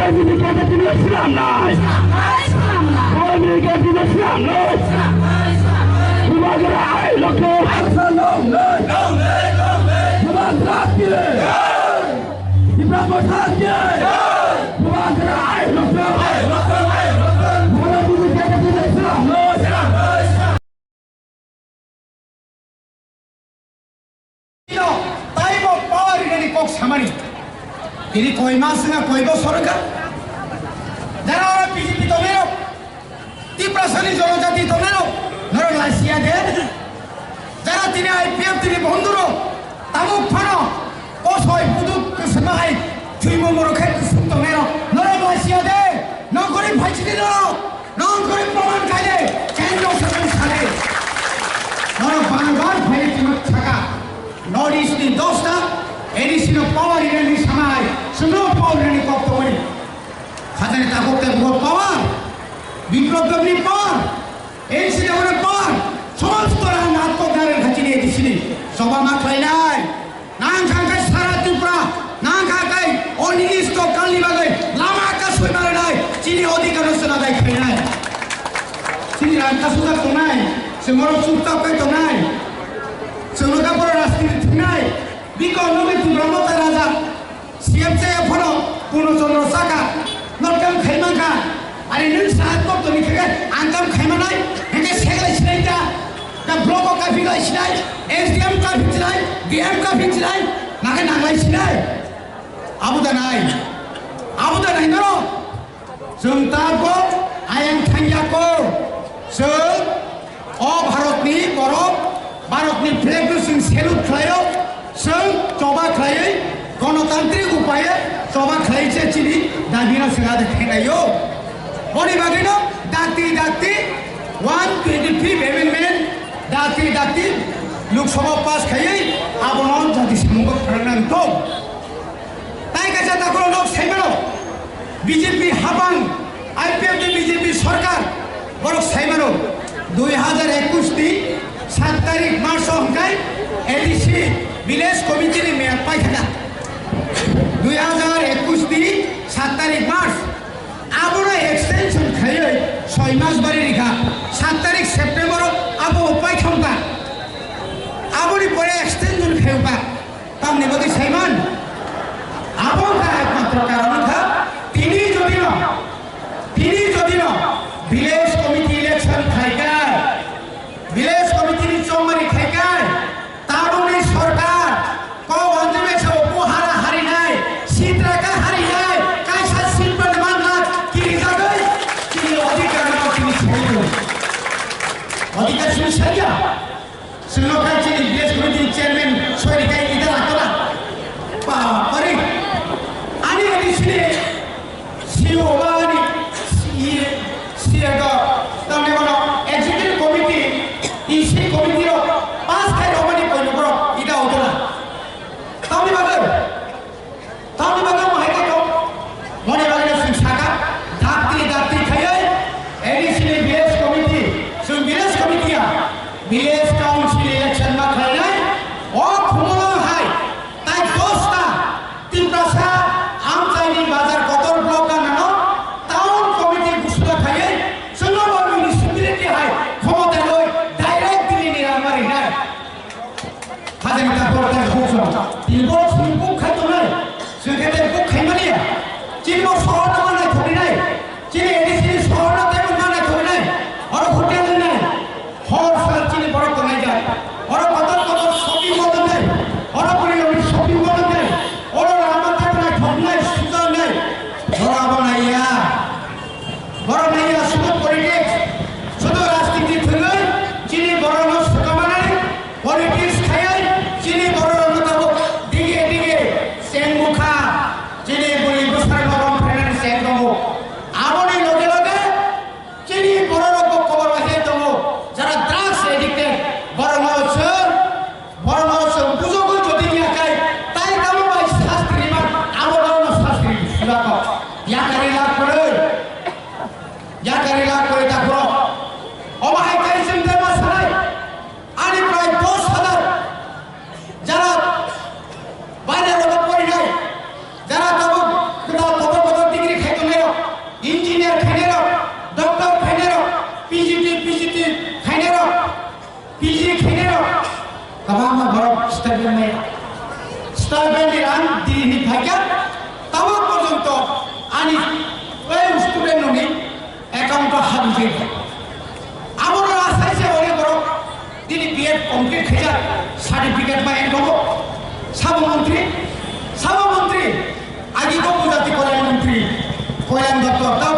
Islam nós! Comunicativo Islam nós! Sebagai lokal Islam nós! Sebagai Ibrahimnya! Sebagai lokal Comunicativo Islam nós! Tayo power ini kok samari. Ini koi masnya koi bos sorga. যারা BJP দলেরও তীব্রশ্রেণী জনজাতি দলেরও ধরো লাইসিয়াদের যারা তিনি IPF তিনি বন্ধুরও তামুক Fanon কসয় পুদুক সমাই থুইমো মরখাই দলেরও নরে লাইসিয়াদে নগরী ভাইছিদিল নগরী প্রমাণ খাইলে কেন্দ্র সরকার সালে নর বারবার ভাই তিনি থাকা নর্থ ইস্ট নি 10টা এডিশনাল পাওয়ার ইরানি সমাই সুনো পাওয়ার ইরানি কপ্তমনি হাজারে তাকতে বহুত পাওয়ার বিপ্লব দবনি পাওয়ার এনসি দেওয়ার পাওয়ার সমস্ত নাটকদারের কাছে নিয়ে দিছিলেন সভা মাত্রাই নাই নাং খাঙ্কাই সারা ত্রিপুরা নাং খাঙ্কাই অনির্দিষ্ট কালিবাগে লামা আকাশ হয়ে মারে নাই চিনি অধিকার না দেয় খাই নাই চিনি রান্তা সুদা তো নাই সে মর চুপটা পাই তো নাই সে লোকাপুর রাজনীতি নাই বিকল্পে ব্রহ্মতা রাজা সিএম চেয়ে ফলো পূর্ণচন্দ্র সাকা নরকাম খাইমাঙ্কা আরে নন সাত কত নিখে আঙ্কাম খাইমানাই হেকে সেগলাই সিনাইটা দা ব্লক কাফি গাই সিনাই এসডিএম কাফি সিনাই ডিএম কাফি সিনাই নাকে নাগাই সিনাই আবুদা নাই নরো जों ताको आयेन थांयाको जों अ भारतनि बरफ भारतनि फ्लेगखौ जों सेलुट खालायो जों जबा खालायै गणतान्त्रिक उपाये जबा खालायसे चिनि दाबिना सिगादे थेनायो बनि बागैनो दाति 123 एमेन्डमेन्ट दाति लोकसभा पास खायै आबोन जाति समूह खालामनांगौ ताइ काजा ताको लोक साइमानो बीजेपी हाबां आईपीएफ बीजेपी सरकार बरक साइमानो 2021 नि 7 तारिख मार्च हमकाय एडीसी विलेज कमिटी नि मेयर पाइ थाका 2021 नि 7 तारिख मार्च आबोना एक्सटेंशन खायै 6 मास बारि रिखा 7 तारिख सेप्टेम्बर आबो पाइ थांबा आबोनि परे एक्सटेंशन खायबा तामनि बदि साइमान आबो का एकमात्र कारण था তিনি যদি না ভিলেজ কমিটি ইলেকশন খাইকায় ভিলেজ কমিটির চৌমারি খাইকায় তারুণী সরকার কবন্ধে উপহারা হারি নাই শীতরাকা হারি নাই কাইসা শিল্প মাননা কি যাবে কি অধিকার তিনি ছেড়ে অধিকার শুনে সাইয়া শ্রীলঙ্কার যিনি ভিলেজ কমিটির চেয়ারম্যান সৈনিকাই ইদার আতরা পরে আমি এডিশনে Siobani Siaga Tamevano Executive Committee EC Committee Pass Kai Romani Ponobro Ida Otola Tamibago Mahakato Monivagana Saka Dati Kaya EDC Village Committee so Village Committee Village Council Election Makana or Kumala High Tai Costa Timprasa Amtani Bazar Kotor Block 일본 중국하도는 세계대 북해만이야. 진모 서울만에 돌리네. 진이 에디시 서울나 때문에 돌리네. 어느 호텔이네. 헐살 진이 버럭 돌리자. 어느 바닥 쇼핑 모드네. 어느 분이 우리 쇼핑 모드네. 어느 라마 때문에 돌리네. 수다네. 돌아보나이야. 버럭나이야 수도 politics. 수도 라스틱이 들은 진이 버럭노 수도만에 politics 가야 진이 버럭 Senmuka, jadi boleh besar orang financial stipend stipend run দিনি থাকা তাও পর্যন্ত আনি ওই student নি account হাবি যাই আমার আশায় যে অনেক বড় তিনি বিএড কমপ্লিট খেজা সার্টিফিকেট মা এন্ড হবো সাবমন্ত্রী আগে উপজাতি কল্যাণ মন্ত্রী কল্যাণ দত্ত তাও